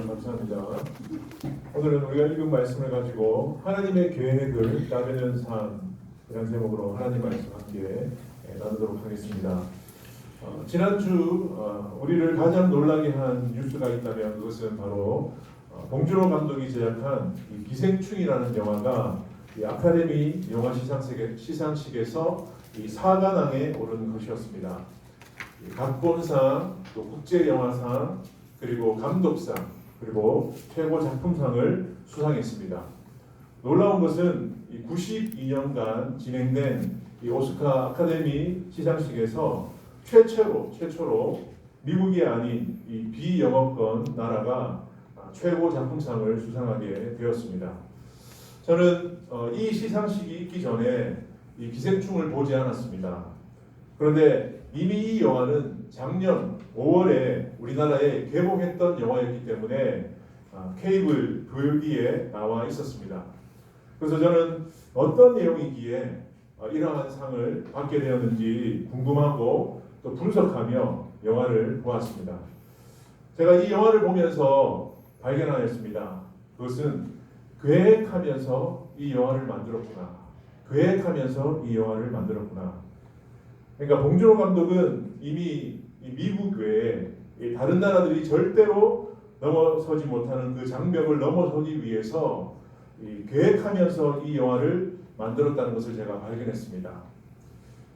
감사합니다. 오늘은 우리가 읽은 말씀을 가지고 하나님의 계획을 따르는 삶이라는 제목으로 하나님 말씀 함께 나누도록 하겠습니다. 지난주 우리를 가장 놀라게 한 뉴스가 있다면 그것은 바로 봉준호 감독이 제작한 이 기생충이라는 영화가 이 아카데미 영화 시상식에서 이 4관왕에 오른 것이었습니다. 각본상, 또 국제영화상, 그리고 감독상, 그리고 최고 작품상을 수상했습니다. 놀라운 것은 92년간 진행된 이 오스카 아카데미 시상식에서 최초로 미국이 아닌 이 비영어권 나라가 최고 작품상을 수상하게 되었습니다. 저는 이 시상식이 있기 전에 이 기생충을 보지 않았습니다. 그런데 이미 이 영화는 작년 5월에 우리나라에 개봉했던 영화였기 때문에 케이블 VOD에 나와 있었습니다. 그래서 저는 어떤 내용이기에 이러한 상을 받게 되었는지 궁금하고 또 분석하며 영화를 보았습니다. 제가 이 영화를 보면서 발견하였습니다. 그것은 계획하면서 이 영화를 만들었구나. 계획하면서 이 영화를 만들었구나. 그러니까 봉준호 감독은 이미 미국 외에 다른 나라들이 절대로 넘어서지 못하는 그 장벽을 넘어서기 위해서 계획하면서 이 영화를 만들었다는 것을 제가 발견했습니다.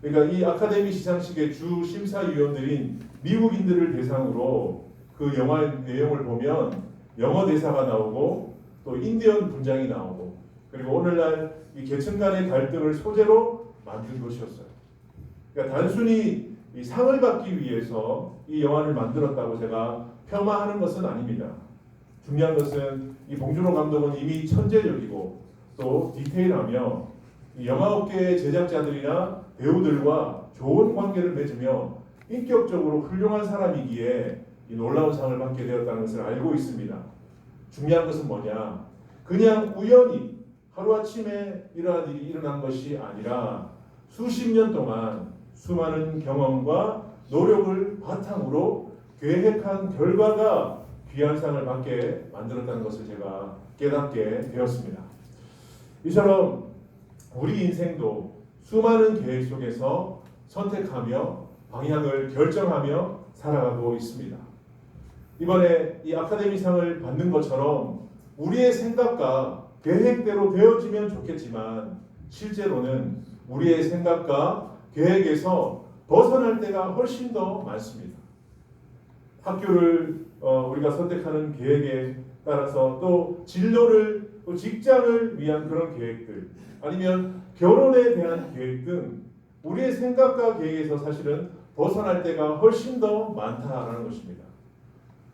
그러니까 이 아카데미 시상식의 주 심사위원들인 미국인들을 대상으로 그 영화의 내용을 보면 영어 대사가 나오고 또 인디언 분장이 나오고 그리고 오늘날 이 계층 간의 갈등을 소재로 만든 것이었어요. 그러니까 단순히 이 상을 받기 위해서 이 영화를 만들었다고 제가 폄하하는 것은 아닙니다. 중요한 것은 이 봉준호 감독은 이미 천재적이고 또 디테일하며 이 영화업계의 제작자들이나 배우들과 좋은 관계를 맺으며 인격적으로 훌륭한 사람이기에 이 놀라운 상을 받게 되었다는 것을 알고 있습니다. 중요한 것은 뭐냐? 그냥 우연히 하루아침에 이러한 일이 일어난 것이 아니라 수십 년 동안 수많은 경험과 노력을 바탕으로 계획한 결과가 귀한 상을 받게 만들었다는 것을 제가 깨닫게 되었습니다. 이처럼 우리 인생도 수많은 계획 속에서 선택하며 방향을 결정하며 살아가고 있습니다. 이번에 이 아카데미상을 받는 것처럼 우리의 생각과 계획대로 되어지면 좋겠지만 실제로는 우리의 생각과 계획에서 벗어날 때가 훨씬 더 많습니다. 학교를 우리가 선택하는 계획에 따라서 또 진로를 또 직장을 위한 그런 계획들 아니면 결혼에 대한 계획 등 우리의 생각과 계획에서 사실은 벗어날 때가 훨씬 더 많다라는 것입니다.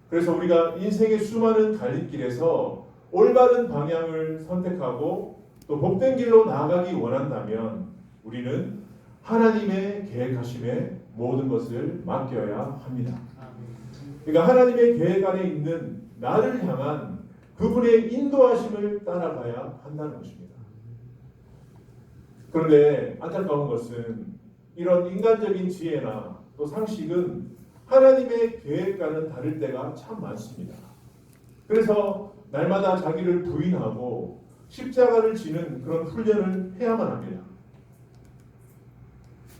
그래서 우리가 인생의 수많은 갈림길에서 올바른 방향을 선택하고 또 복된 길로 나아가기 원한다면 우리는 하나님의 계획하심에 모든 것을 맡겨야 합니다. 그러니까 하나님의 계획 안에 있는 나를 향한 그분의 인도하심을 따라가야 한다는 것입니다. 그런데 안타까운 것은 이런 인간적인 지혜나 또 상식은 하나님의 계획과는 다를 때가 참 많습니다. 그래서 날마다 자기를 부인하고 십자가를 지는 그런 훈련을 해야만 합니다.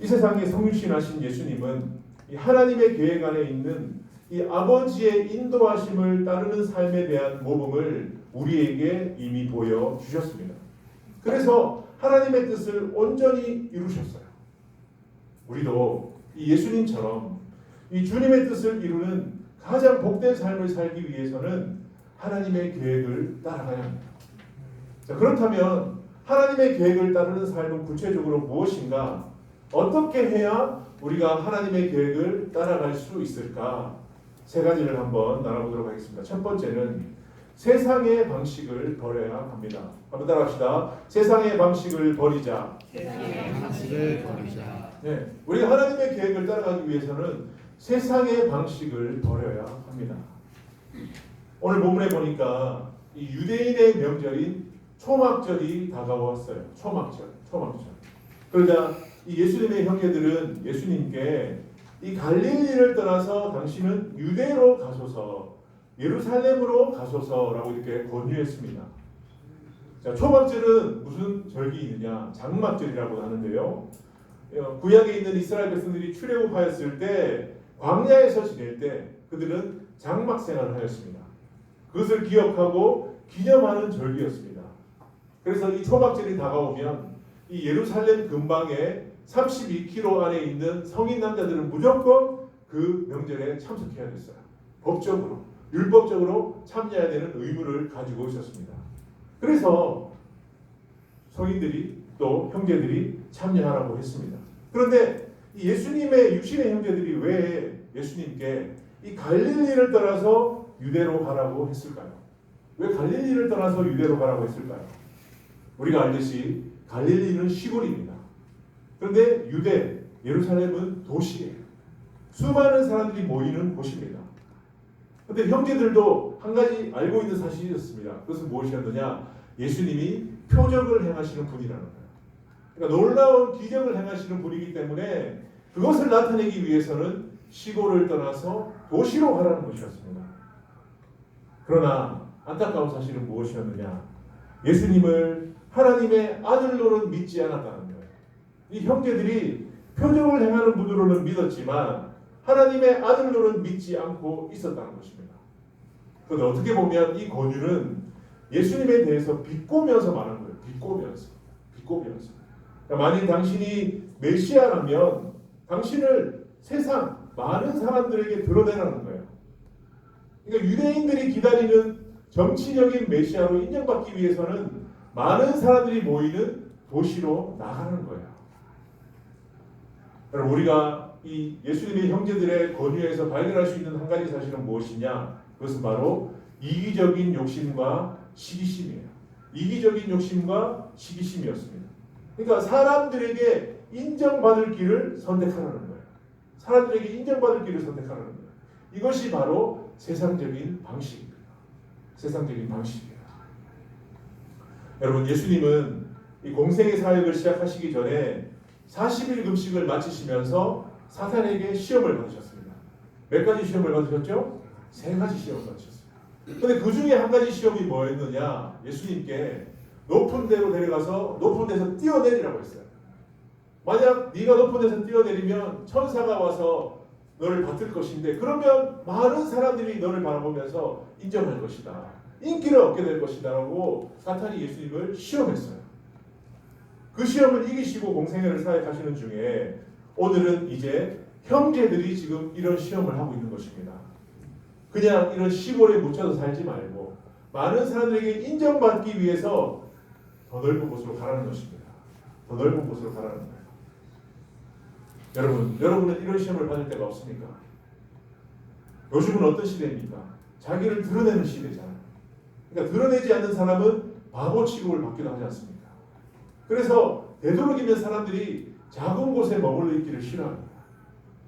이 세상에 성육신하신 예수님은 이 하나님의 계획 안에 있는 이 아버지의 인도하심을 따르는 삶에 대한 모범을 우리에게 이미 보여주셨습니다. 그래서 하나님의 뜻을 온전히 이루셨어요. 우리도 이 예수님처럼 이 주님의 뜻을 이루는 가장 복된 삶을 살기 위해서는 하나님의 계획을 따라가야 합니다. 자, 그렇다면 하나님의 계획을 따르는 삶은 구체적으로 무엇인가? 어떻게 해야 우리가 하나님의 계획을 따라갈 수 있을까? 세 가지를 한번 나눠보도록 하겠습니다. 첫 번째는 세상의 방식을 버려야 합니다. 한번 따라합시다. 세상의 방식을 버리자. 세상의 방식을 버리자. 네, 우리가 하나님의 계획을 따라가기 위해서는 세상의 방식을 버려야 합니다. 오늘 본문에 보니까 이 유대인의 명절인 초막절이 다가왔어요. 초막절. 그러자 이 예수님의 형제들은 예수님께 이 갈릴리를 떠나서 당신은 유대로 가소서 예루살렘으로 가소서라고 이렇게 권유했습니다. 자, 초막절은 무슨 절기 있느냐? 장막절이라고 하는데요. 구약에 있는 이스라엘 백성들이 출애굽하였을 때 광야에서 지낼 때 그들은 장막 생활을 하였습니다. 그것을 기억하고 기념하는 절기였습니다. 그래서 이 초막절이 다가오면 이 예루살렘 근방에 32km 안에 있는 성인 남자들은 무조건 그 명절에 참석해야 됐어요. 법적으로, 율법적으로 참여해야 되는 의무를 가지고 있었습니다. 그래서 성인들이 또 형제들이 참여하라고 했습니다. 그런데 이 예수님의 육신의 형제들이 왜 예수님께 이 갈릴리를 떠나서 유대로 가라고 했을까요? 왜 갈릴리를 떠나서 유대로 가라고 했을까요? 우리가 알듯이 갈릴리는 시골입니다. 그런데 유대, 예루살렘은 도시예요. 수많은 사람들이 모이는 곳입니다. 그런데 형제들도 한 가지 알고 있는 사실이었습니다. 그것은 무엇이었느냐? 예수님이 표적을 행하시는 분이라는 거예요. 그러니까 놀라운 기적을 행하시는 분이기 때문에 그것을 나타내기 위해서는 시골을 떠나서 도시로 가라는 것이었습니다. 그러나 안타까운 사실은 무엇이었느냐? 예수님을 하나님의 아들로는 믿지 않았다는 거예요. 이 형제들이 표적을 행하는 분으로는 믿었지만 하나님의 아들로는 믿지 않고 있었다는 것입니다. 그런데 어떻게 보면 이 권유는 예수님에 대해서 비꼬면서 말한 거예요. 비꼬면서. 그러니까 만일 당신이 메시아라면 당신을 세상 많은 사람들에게 드러내라는 거예요. 그러니까 유대인들이 기다리는 정치적인 메시아로 인정받기 위해서는 많은 사람들이 모이는 도시로 나가는 거예요. 여러분, 우리가 이 예수님의 형제들의 권유에서 발견할 수 있는 한 가지 사실은 무엇이냐? 그것은 바로 이기적인 욕심과 시기심이에요. 이기적인 욕심과 시기심이었습니다. 그러니까 사람들에게 인정받을 길을 선택하라는 거예요. 사람들에게 인정받을 길을 선택하라는 거예요. 이것이 바로 세상적인 방식입니다. 세상적인 방식이에요. 여러분, 예수님은 이 공생의 사역을 시작하시기 전에 40일 금식을 마치시면서 사탄에게 시험을 받으셨습니다. 몇 가지 시험을 받으셨죠? 3가지 시험을 받으셨어요. 그런데 그 중에 한 가지 시험이 뭐였느냐? 예수님께 높은 데로 데려가서 높은 데서 뛰어내리라고 했어요. 만약 네가 높은 데서 뛰어내리면 천사가 와서 너를 받들 것인데 그러면 많은 사람들이 너를 바라보면서 인정할 것이다. 인기를 얻게 될 것이다 라고 사탄이 예수님을 시험했어요. 그 시험을 이기시고 공생애를 사역하시는 중에 오늘은 이제 형제들이 지금 이런 시험을 하고 있는 것입니다. 그냥 이런 시골에 묻혀서 살지 말고 많은 사람들에게 인정받기 위해서 더 넓은 곳으로 가라는 것입니다. 더 넓은 곳으로 가라는 거예요. 여러분은 이런 시험을 받을 때가 없습니까? 요즘은 어떤 시대입니까? 자기를 드러내는 시대잖아요. 그러니까 드러내지 않는 사람은 바보 취급을 받기도 하지 않습니까? 그래서 되도록이면 사람들이 작은 곳에 머물러 있기를 싫어합니다.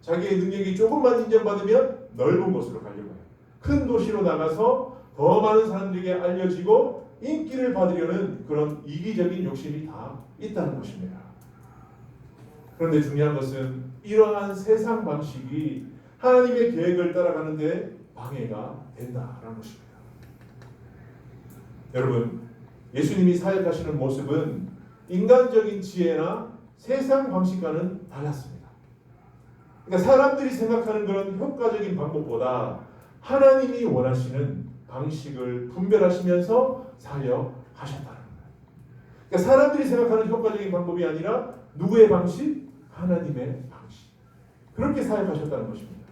자기의 능력이 조금만 인정받으면 넓은 곳으로 가려고 해요. 큰 도시로 나가서 더 많은 사람들에게 알려지고 인기를 받으려는 그런 이기적인 욕심이 다 있다는 것입니다. 그런데 중요한 것은 이러한 세상 방식이 하나님의 계획을 따라가는데 방해가 된다라는 것입니다. 여러분, 예수님이 사역하시는 모습은 인간적인 지혜나 세상 방식과는 달랐습니다. 그러니까 사람들이 생각하는 그런 효과적인 방법보다 하나님이 원하시는 방식을 분별하시면서 사역하셨다는 거예요. 그러니까 사람들이 생각하는 효과적인 방법이 아니라 누구의 방식? 하나님의 방식. 그렇게 사역하셨다는 것입니다.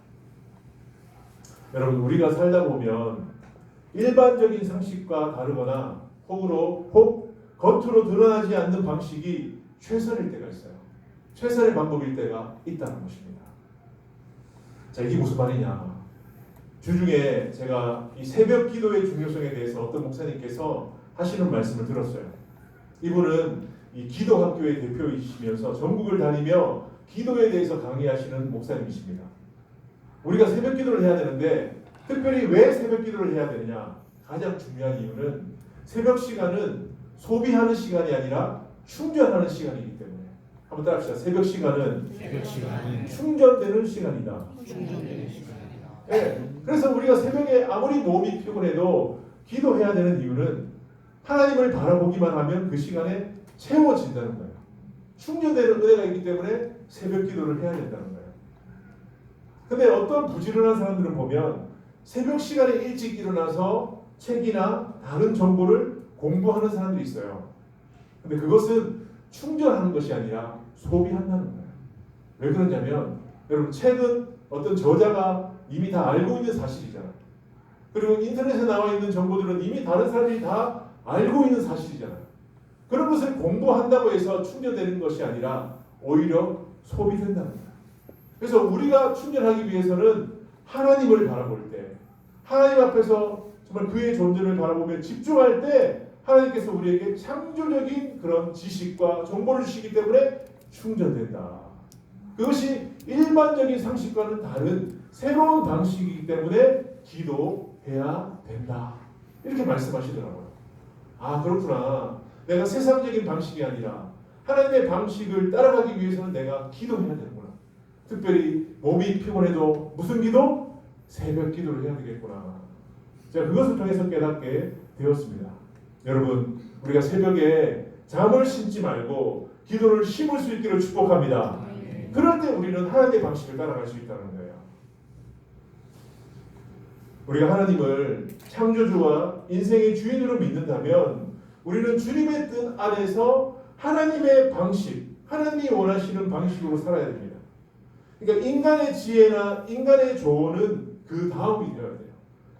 여러분, 우리가 살다 보면 일반적인 상식과 다르거나 혹 겉으로 드러나지 않는 방식이 최선일 때가 있어요. 최선의 방법일 때가 있다는 것입니다. 자, 이게 무슨 말이냐? 주중에 제가 이 새벽 기도의 중요성에 대해서 어떤 목사님께서 하시는 말씀을 들었어요. 이분은 이 기도학교의 대표이시면서 전국을 다니며 기도에 대해서 강의하시는 목사님이십니다. 우리가 새벽 기도를 해야 되는데 특별히 왜 새벽 기도를 해야 되느냐? 가장 중요한 이유는 새벽 시간은 소비하는 시간이 아니라 충전하는 시간이기 때문에. 한번 따라합시다. 새벽 시간은 충전되는 시간이다. 충전되는 시간이다. 네. 그래서 우리가 새벽에 아무리 몸이 피곤해도 기도해야 되는 이유는 하나님을 바라보기만 하면 그 시간에 채워진다는 거예요. 충전되는 은혜가 있기 때문에 새벽 기도를 해야 된다는 거예요. 근데 어떤 부지런한 사람들은 보면 새벽 시간에 일찍 일어나서 책이나 다른 정보를 공부하는 사람도 있어요. 근데 그것은 충전하는 것이 아니라 소비한다는 거예요. 왜 그러냐면 여러분 책은 어떤 저자가 이미 다 알고 있는 사실이잖아요. 그리고 인터넷에 나와 있는 정보들은 이미 다른 사람들이 다 알고 있는 사실이잖아요. 그런 것을 공부한다고 해서 충전되는 것이 아니라 오히려 소비된다는 거예요. 그래서 우리가 충전하기 위해서는 하나님을 바라볼 때, 하나님 앞에서 정말 그의 존재를 바라보며 집중할 때 하나님께서 우리에게 창조적인 그런 지식과 정보를 주시기 때문에 충전된다. 그것이 일반적인 상식과는 다른 새로운 방식이기 때문에 기도해야 된다. 이렇게 말씀하시더라고요. 아, 그렇구나. 내가 세상적인 방식이 아니라 하나님의 방식을 따라가기 위해서는 내가 기도해야 되는구나. 특별히 몸이 피곤해도 무슨 기도? 새벽 기도를 해야 되겠구나. 제가 그것을 통해서 깨닫게 되었습니다. 여러분, 우리가 새벽에 잠을 신지 말고 기도를 심을 수 있기를 축복합니다. 그럴 때 우리는 하나님의 방식을 따라갈 수 있다는 거예요. 우리가 하나님을 창조주와 인생의 주인으로 믿는다면 우리는 주님의 뜻 안에서 하나님의 방식, 하나님이 원하시는 방식으로 살아야 됩니다. 그러니까 인간의 지혜나 인간의 조언은 그 다음이 되어야 돼요.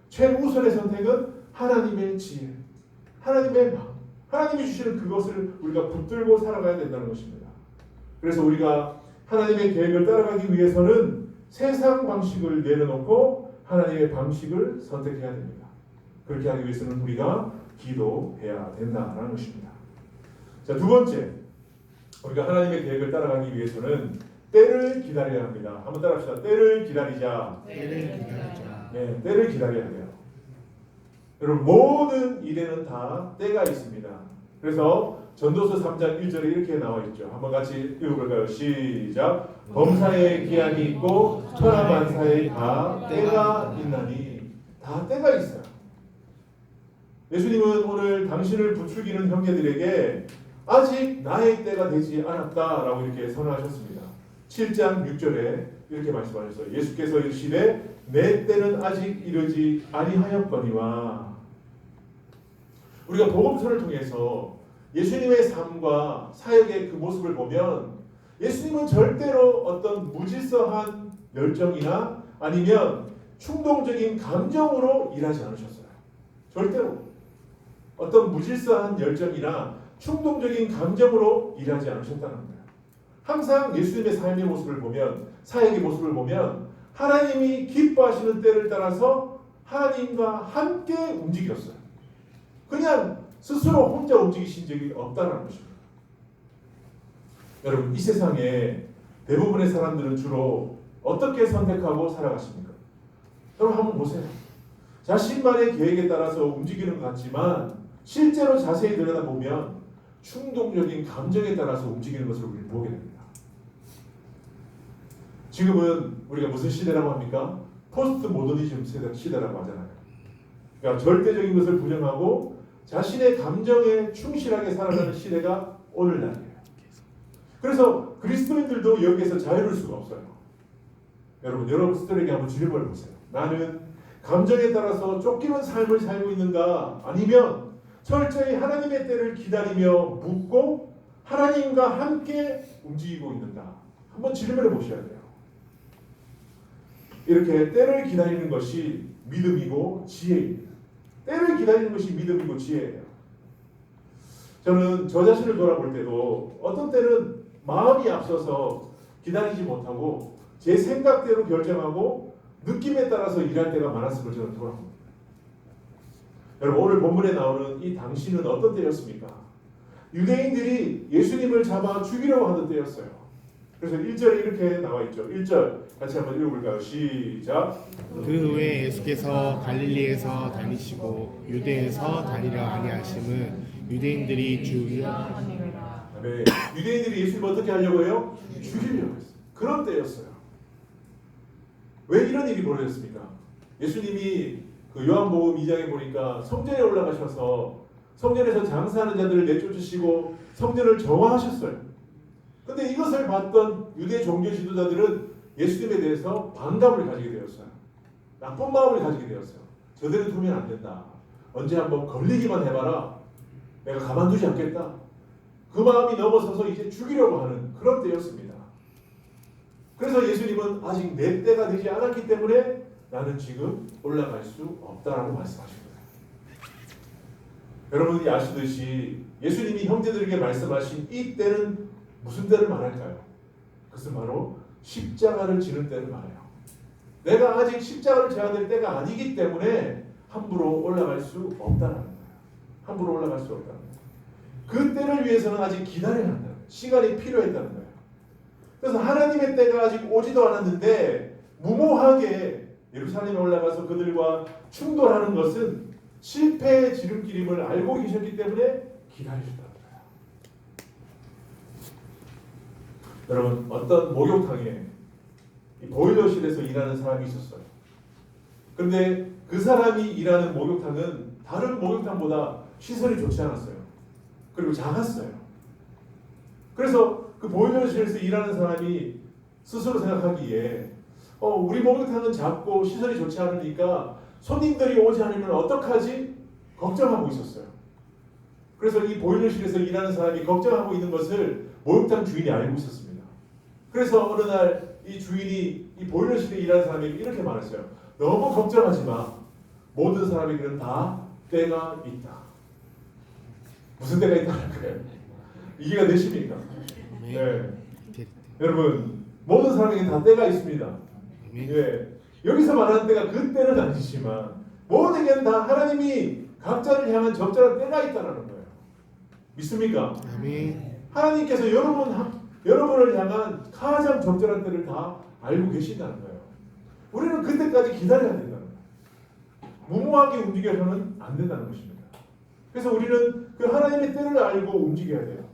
최우선의 선택은 하나님의 지혜, 하나님의 마음, 하나님이 주시는 그것을 우리가 붙들고 살아가야 된다는 것입니다. 그래서 우리가 하나님의 계획을 따라가기 위해서는 세상 방식을 내려놓고 하나님의 방식을 선택해야 됩니다. 그렇게 하기 위해서는 우리가 기도해야 된다는 것입니다. 자, 두 번째, 우리가 하나님의 계획을 따라가기 위해서는 때를 기다려야 합니다. 한번 따라합시다. 때를 기다리자. 때를 기다리자. 네, 때를 기다려야 돼요. 여러분, 모든 일에는 다 때가 있습니다. 그래서 전도서 3장 1절에 이렇게 나와 있죠. 한번 같이 읽어볼까요? 시작. 범사에 기한이 있고 천하만사에 다 때가 있나니. 다 때가 있어요. 예수님은 오늘 당신을 부추기는 형제들에게 아직 나의 때가 되지 않았다라고 이렇게 선언하셨습니다. 7장 6절에 이렇게 말씀하셨어요. 예수께서 이르시되 내 때는 아직 이르지 아니하였거니와. 우리가 복음서를 통해서 예수님의 삶과 사역의 그 모습을 보면 예수님은 절대로 어떤 무질서한 열정이나 아니면 충동적인 감정으로 일하지 않으셨어요. 절대로 어떤 무질서한 열정이나 충동적인 감정으로 일하지 않으셨다는 거예요. 항상 예수님의 삶의 모습을 보면, 사역의 모습을 보면 하나님이 기뻐하시는 때를 따라서 하나님과 함께 움직였어요. 그냥 스스로 혼자 움직이신 적이 없다는 것입니다. 여러분, 이 세상에 대부분의 사람들은 주로 어떻게 선택하고 살아가십니까? 여러분 한번 보세요. 자신만의 계획에 따라서 움직이는 것 같지만 실제로 자세히 들여다보면 충동적인 감정에 따라서 움직이는 것을 우리는 보게 됩니다. 지금은 우리가 무슨 시대라고 합니까? 포스트 모더니즘 시대라고 하잖아요. 그러니까 절대적인 것을 부정하고 자신의 감정에 충실하게 살아가는 시대가 오늘날이에요. 그래서 그리스도인들도 여기에서 자유로울 수가 없어요. 여러분, 여러분들에게 한번 질문을 보세요. 나는 감정에 따라서 쫓기는 삶을 살고 있는가? 아니면 철저히 하나님의 때를 기다리며 묻고 하나님과 함께 움직이고 있는가? 한번 질문해 보셔야 돼요. 이렇게 때를 기다리는 것이 믿음이고 지혜입니다. 때를 기다리는 것이 믿음이고 지혜예요. 저는 저 자신을 돌아볼 때도 어떤 때는 마음이 앞서서 기다리지 못하고 제 생각대로 결정하고 느낌에 따라서 일할 때가 많았음을 저는 돌아봅니다. 여러분, 오늘 본문에 나오는 이 당시는 어떤 때였습니까? 유대인들이 예수님을 잡아 죽이려고 하던 때였어요. 그래서 1절에 이렇게 나와 있죠. 1절 같이 한번 읽어볼까요? 시작. 그 후에 예수께서 갈릴리에서 다니시고 유대에서 다니려 아니하심은 유대인들이 죽이려 네, 유대인들이 예수님을 어떻게 하려고 해요? 죽이려고 했어요. 그런 때였어요. 왜 이런 일이 벌어졌습니까? 예수님이 그 요한복음 2장에 보니까 성전에 올라가셔서 성전에서 장사하는 자들을 내쫓으시고 성전을 정화하셨어요. 근데 이것을 봤던 유대 종교 지도자들은 예수님에 대해서 반감을 가지게 되었어요. 나쁜 마음을 가지게 되었어요. 저대로 두면 안 된다. 언제 한번 걸리기만 해봐라. 내가 가만두지 않겠다. 그 마음이 넘어서서 이제 죽이려고 하는 그런 때였습니다. 그래서 예수님은 아직 내 때가 되지 않았기 때문에 나는 지금 올라갈 수 없다라고 말씀하신 거예요. 여러분들이 아시듯이 예수님이 형제들에게 말씀하신 이 때는 무슨 때를 말할까요? 그것은 바로 십자가를 지는 때를 말해요. 내가 아직 십자가를 져야 될 때가 아니기 때문에 함부로 올라갈 수 없다는 거예요. 함부로 올라갈 수 없다는 거예요. 그 때를 위해서는 아직 기다려야 한다는 거예요. 시간이 필요했다는 거예요. 그래서 하나님의 때가 아직 오지도 않았는데 무모하게 예루살렘에 올라가서 그들과 충돌하는 것은 실패의 지름길임을 알고 계셨기 때문에 기다리셨다는 거예요. 여러분, 어떤 목욕탕에 이 보일러실에서 일하는 사람이 있었어요. 그런데 그 사람이 일하는 목욕탕은 다른 목욕탕보다 시설이 좋지 않았어요. 그리고 작았어요. 그래서 그 보일러실에서 일하는 사람이 스스로 생각하기에 우리 목욕탕은 작고 시설이 좋지 않으니까 손님들이 오지 않으면 어떡하지? 걱정하고 있었어요. 그래서 이 보일러실에서 일하는 사람이 걱정하고 있는 것을 목욕탕 주인이 알고 있었습니다. 그래서 어느 날 이 주인이 이 보일러실에 일하는 사람에게 이렇게 말했어요. 너무 걱정하지 마. 모든 사람에게는 다 때가 있다. 무슨 때가 있다는 거예요? 이해가 되십니까? 네. 여러분, 모든 사람에게 다 때가 있습니다. 네. 여기서 말하는 때가 그 때는 아니지만 모두에게는 다 하나님이 각자를 향한 적절한 때가 있다는 거예요. 믿습니까? 아멘. 하나님께서 여러분을 향한 가장 적절한 때를 다 알고 계신다는 거예요. 우리는 그때까지 기다려야 된다는 거예요. 무모하게 움직여서는 안 된다는 것입니다. 그래서 우리는 그 하나님의 때를 알고 움직여야 돼요.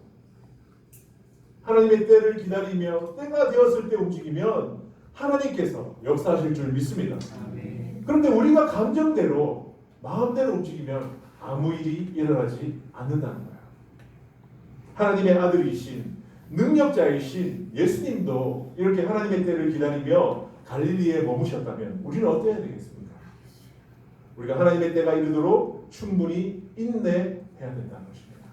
하나님의 때를 기다리며 때가 되었을 때 움직이면 하나님께서 역사하실 줄 믿습니다. 그런데 우리가 감정대로 마음대로 움직이면 아무 일이 일어나지 않는다는 거예요. 하나님의 아들이신 능력자이신 예수님도 이렇게 하나님의 때를 기다리며 갈릴리에 머무셨다면 우리는 어때야 되겠습니까? 우리가 하나님의 때가 이르도록 충분히 인내해야 된다는 것입니다.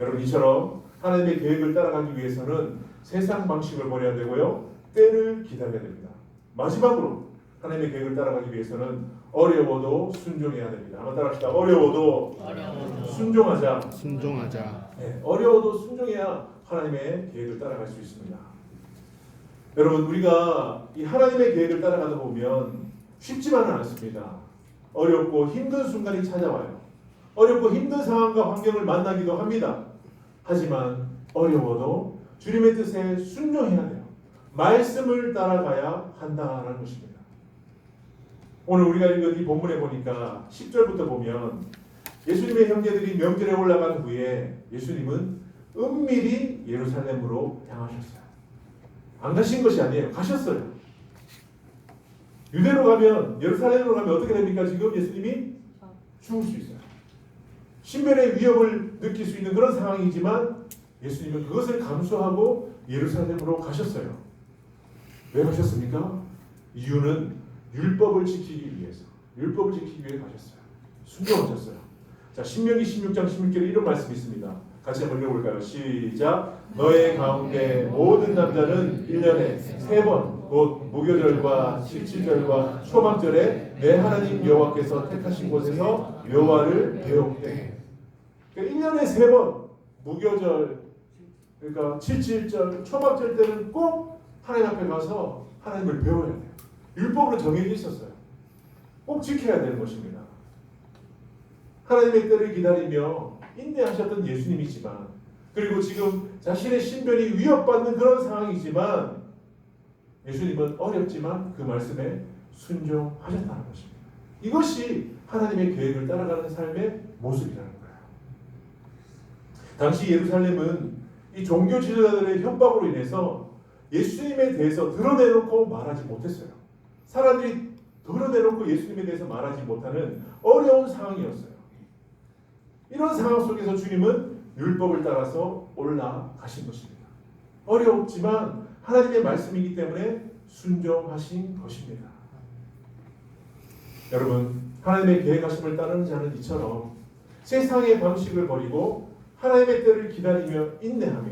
여러분, 이처럼 하나님의 계획을 따라가기 위해서는 세상 방식을 버려야 되고요, 때를 기다려야 됩니다. 마지막으로 하나님의 계획을 따라가기 위해서는 어려워도 순종해야 됩니다. 한번 따라합시다. 어려워도 순종하자. 순종하자. 네, 어려워도 순종해야 하나님의 계획을 따라갈 수 있습니다. 여러분, 우리가 이 하나님의 계획을 따라가다 보면 쉽지만은 않습니다. 어렵고 힘든 순간이 찾아와요. 어렵고 힘든 상황과 환경을 만나기도 합니다. 하지만 어려워도 주님의 뜻에 순종해야 돼요. 말씀을 따라가야 한다는 것입니다. 오늘 우리가 읽은 이 본문에 보니까 10절부터 보면 예수님의 형제들이 명절에 올라간 후에 예수님은 은밀히 예루살렘으로 향하셨어요. 안 가신 것이 아니에요. 가셨어요. 유대로 가면, 예루살렘으로 가면 어떻게 됩니까? 지금 예수님이 죽을 수 있어요. 신변의 위협을 느낄 수 있는 그런 상황이지만 예수님은 그것을 감수하고 예루살렘으로 가셨어요. 왜 가셨습니까? 이유는 율법을 지키기 위해서. 율법을 지키기 위해 가셨어요. 순종하셨어요. 자, 신명기 16장 16절에 이런 말씀이 있습니다. 같이 한번 읽어볼까요? 시작. 너의 가운데 모든 남자는 1년에 3번 곧 무교절과 17절과 초막절에 내 하나님 여호와께서 택하신 곳에서 여호와를 배웁되. 그러니까 1년에 3번 무교절, 그러니까 17절, 초막절 때는 꼭 하나님 앞에 가서 하나님을 배워야 돼요. 율법으로 정해져 있었어요. 꼭 지켜야 되는 것입니다. 하나님의 때를 기다리며 인내하셨던 예수님이지만, 그리고 지금 자신의 신변이 위협받는 그런 상황이지만 예수님은 어렵지만 그 말씀에 순종하셨다는 것입니다. 이것이 하나님의 계획을 따라가는 삶의 모습이라는 거예요. 당시 예루살렘은 이 종교 지도자들의 협박으로 인해서 예수님에 대해서 드러내놓고 말하지 못했어요. 사람들이 덜어내놓고 예수님에 대해서 말하지 못하는 어려운 상황이었어요. 이런 상황 속에서 주님은 율법을 따라서 올라가신 것입니다. 어렵지만 하나님의 말씀이기 때문에 순종하신 것입니다. 여러분, 하나님의 계획하심을 따르는 자는 이처럼 세상의 방식을 버리고 하나님의 때를 기다리며 인내하며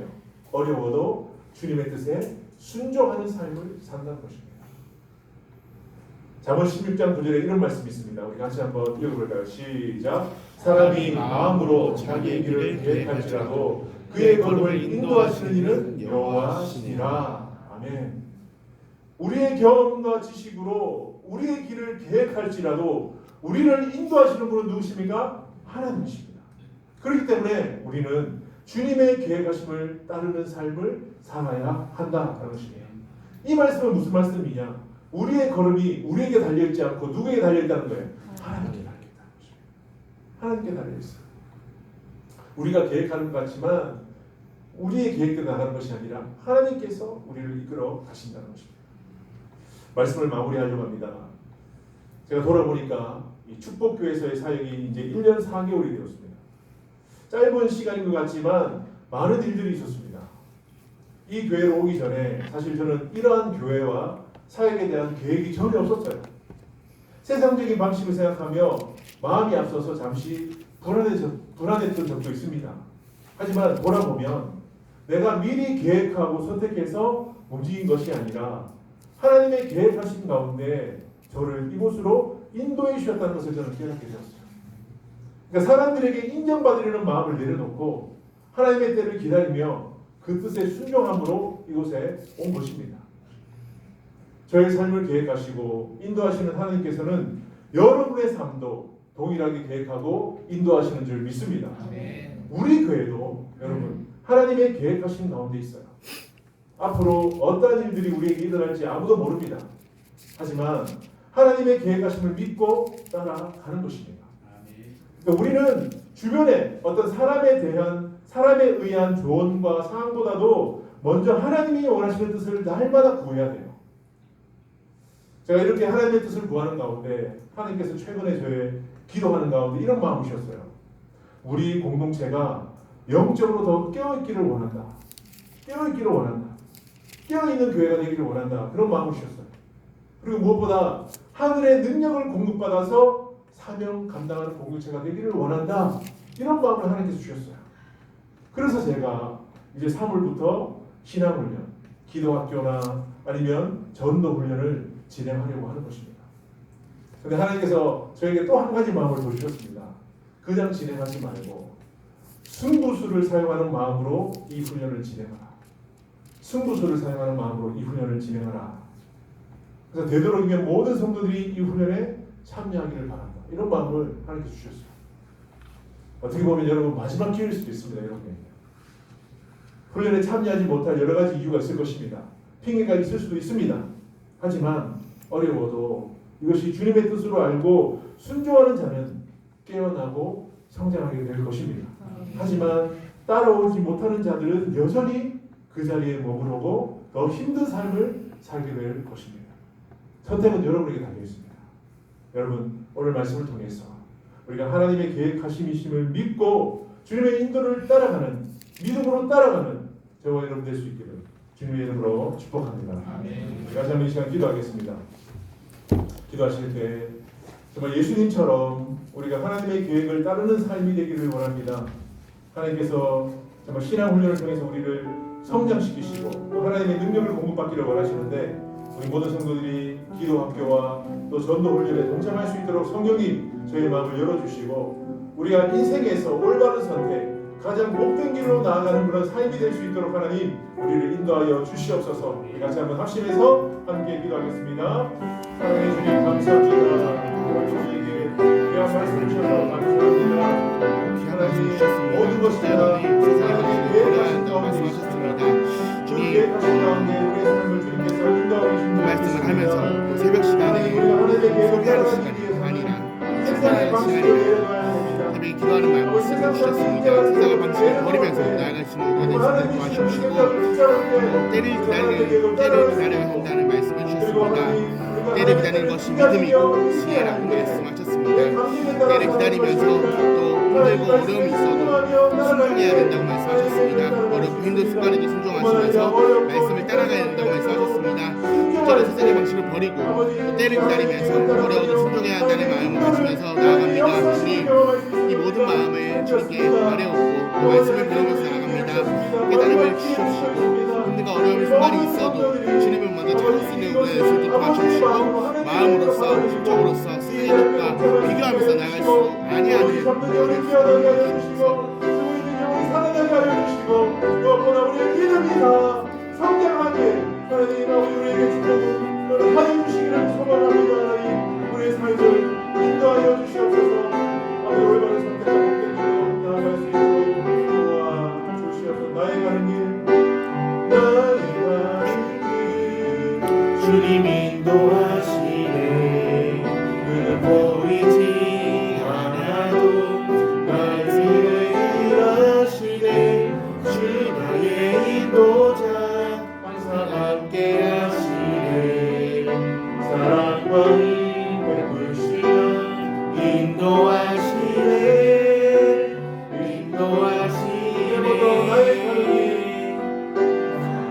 어려워도 주님의 뜻에 순종하는 삶을 산다는 것입니다. 잠언 16장 9절에 이런 말씀이 있습니다. 우리 같이 한번 읽어볼까요? 시작. 사람이 마음으로 자기의 길을 계획할지라도 그의 걸음을 인도하시는 이는 여호와시니라. 아멘. 우리의 경험과 지식으로 우리의 길을 계획할지라도 우리를 인도하시는 분은 누구십니까? 하나님이십니다. 그렇기 때문에 우리는 주님의 계획하심을 따르는 삶을 살아야 한다는 것입니다. 이 말씀은 무슨 말씀이냐? 우리의 걸음이 우리에게 달려있지 않고 누구에게 달려있다는 거예요? 하나님께 달려있다는 것입니다. 하나님께 달려있어요. 우리가 계획하는 것 같지만 우리의 계획대로 나가는 것이 아니라 하나님께서 우리를 이끌어 가신다는 것입니다. 말씀을 마무리하려고 합니다. 제가 돌아보니까 이 축복교회에서의 사역이 이제 1년 4개월이 되었습니다. 짧은 시간인 것 같지만 많은 일들이 있었습니다. 이 교회로 오기 전에 사실 저는 이러한 교회와 사역에 대한 계획이 전혀 없었어요. 세상적인 방식을 생각하며 마음이 앞서서 잠시 불안했던 적도 있습니다. 하지만 돌아보면 내가 미리 계획하고 선택해서 움직인 것이 아니라 하나님의 계획하신 가운데 저를 이곳으로 인도해 주셨다는 것을 저는 깨닫게 되었어요. 그러니까 사람들에게 인정받으려는 마음을 내려놓고 하나님의 때를 기다리며 그 뜻에 순종함으로 이곳에 온 것입니다. 저의 삶을 계획하시고 인도하시는 하나님께서는 여러분의 삶도 동일하게 계획하고 인도하시는 줄 믿습니다. 우리 교회도 여러분 하나님의 계획하신 가운데 있어요. 앞으로 어떠한 일들이 우리에게 일어날지 아무도 모릅니다. 하지만 하나님의 계획하심을 믿고 따라가는 것입니다. 그러니까 우리는 주변에 어떤 사람에 의한 조언과 사항보다도 먼저 하나님이 원하시는 뜻을 날마다 구해야 돼요. 제가 이렇게 하나님의 뜻을 구하는 가운데 하나님께서 최근에 저의 기도하는 가운데 이런 마음이셨어요. 우리 공동체가 영적으로 더 깨어있기를 원한다. 깨어있기를 원한다. 깨어있는 교회가 되기를 원한다. 그런 마음을 주셨어요. 그리고 무엇보다 하늘의 능력을 공급받아서 사명 감당하는 공동체가 되기를 원한다. 이런 마음을 하나님께서 주셨어요. 그래서 제가 이제 3월부터 신앙훈련, 기도학교나 아니면 전도훈련을 진행하려고 하는 것입니다. 그런데 하나님께서 저에게 또 한 가지 마음을 더 주셨습니다. 그냥 진행하지 말고 승부수를 사용하는 마음으로 이 훈련을 진행하라. 승부수를 사용하는 마음으로 이 훈련을 진행하라. 그래서 되도록이면 모든 성도들이 이 훈련에 참여하기를 바란다. 이런 마음을 하나님께서 주셨어요. 어떻게 보면 여러분 마지막 기회일 수도 있습니다. 여러분 훈련에 참여하지 못할 여러 가지 이유가 있을 것입니다. 핑계가 있을 수도 있습니다. 하지만 어려워도 이것이 주님의 뜻으로 알고 순종하는 자는 깨어나고 성장하게 될 것입니다. 하지만 따라오지 못하는 자들은 여전히 그 자리에 머무르고 더 힘든 삶을 살게 될 것입니다. 선택은 여러분에게 달려 있습니다. 여러분 오늘 말씀을 통해서 우리가 하나님의 계획하심이심을 믿고 주님의 인도를 따라가는 믿음으로 따라가는 저와 여러분 될 수 있기를 주님의 이름으로 축복합니다. 다시 한번 이 시간 기도하겠습니다. 기도하실 때 정말 예수님처럼 우리가 하나님의 계획을 따르는 삶이 되기를 원합니다. 하나님께서 정말 신앙훈련을 통해서 우리를 성장시키시고 또 하나님의 능력을 공급받기를 원하시는데 우리 모든 성도들이 기도학교와 또 전도훈련에 동참할 수 있도록 성령님 저희의 마음을 열어주시고 우리가 인생에서 올바른 선택 가장 복된 길로 나아가는 그런 삶이 될 수 있도록 하나님 우리를 인도하여 주시옵소서. 우리 같이 한번 합심해서 함께 기도하겠습니다. 사랑해 주님 감사합니다. 우리에게 귀한 말씀을 주셔서 감사합니다. 하나님 모든 것이 다 하나님의 계획하신 가운데 있습니다. 그 계획하신 가운데 우리의 삶을 주님께서 인도하고 계십니다. 말씀을 하면서 새벽 시간에 소개하는 시간이 아니라 세상의 방식을 내려놔야 됩니다. 기도하는 말씀을 주셨습니다. 세상의 방식을 버리면서 나아가시는 우리가 되시길 주시고 때를 기다려야 한다는 말씀을 주셨습니다. 때를 기다리는 것이 믿음이고 지혜라고 말씀하셨습니다. 때를 기다리면서 또 힘들고 어려움이 있어도 순종해야 된다고 말씀하셨습니다. 어렵고 힘든 순간에도 순종하시면서 말씀을 따라가야 된다고 말씀하셨습니다. 실제로 세상의 방식을 버리고 또 때를 기다리면서 어려워도 순종해야 한다는 마음을 가지면서 나아갑니다. 주님, 이 모든 마음을 주님께 아뢰옵고 또 말씀을 배우면서 나아갑니다. 깨달음을 주시옵시고 힘든가 어려운 순간이 있어도 주님을 먼저 찾을 수 있는 우리의 예술도 도와주시고 마음으로서 심적으로서 세상의 것과 비교하면서 나갈 수 아니하는 우리의 주옵소서. 살아나게 하여 주시고 무엇보다 우리의 믿음이 다 성장하게 하나님 우리에게 축복을 하여 주시기를 소망합니다. 하나님 우리의 삶을 인도하여 주시옵소서. 아버지 올바른 선택과 복된 길로 나아갈 수 있도록 도와주시옵소서. 나의 가는 길 주님 인도하시네. 그는 보이지 않아도 말씀을 일하시네. 주 나의 인도자 항상 함께 하시네. 사랑과 힘 베푸시며 인도하시네.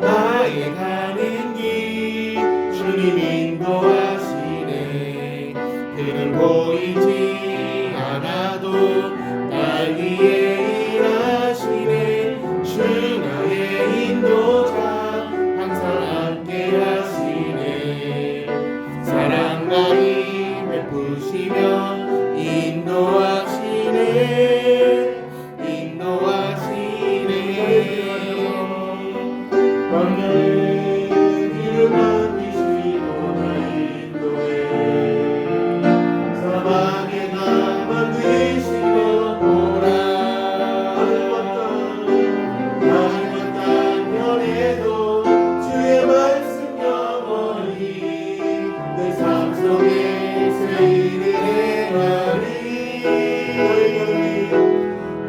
나의 가는 길 주님 인도하시네. 그는 보이지 않아도 날 위해 일하시네. 주 나의 인도자 항상 함께 하시네. 사랑과 힘 베푸시며 인도하시네. 광야의 길을 만드시고 나 인도해. 사막에 나 만드시고 보라. 하늘과 땅 변해도 주의 말씀 영원히 내 삶 속에 새 일을 행하리.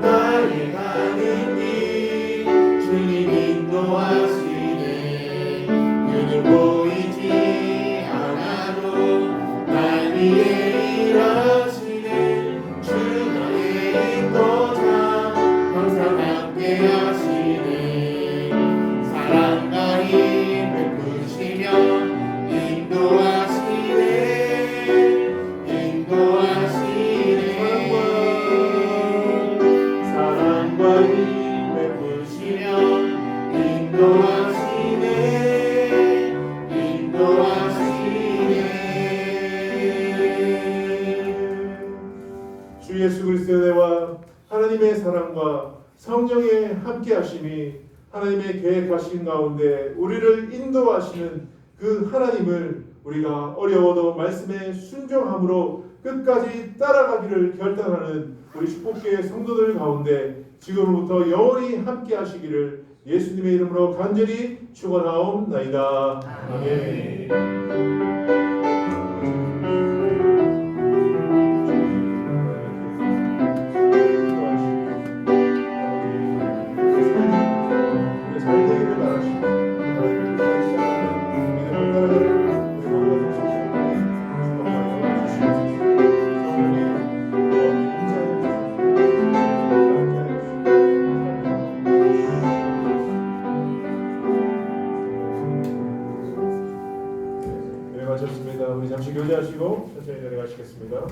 나의 가는 길 주님 인도하시네. 보이지 않아도 날 위해 일하시네. 주 나의 인도자 항상 함께 하시네. 사랑과 힘 베푸시며 인도하시네. 사랑과 힘 베푸시며 인도하시네. 주 예수 그리스도의 은혜와 하나님의 사랑과 성령의 함께하심이 하나님의 계획하신 가운데 우리를 인도하시는 그 하나님을 우리가 어려워도 말씀에 순종함으로 끝까지 따라가기를 결단하는 우리 축복교회 성도들 가운데 지금부터 영원히 함께하시기를 예수님의 이름으로 간절히 축원하옵나이다. 아멘. 마쳤습니다. 우리 잠시 교제하시고 천천히 내려가시겠습니다.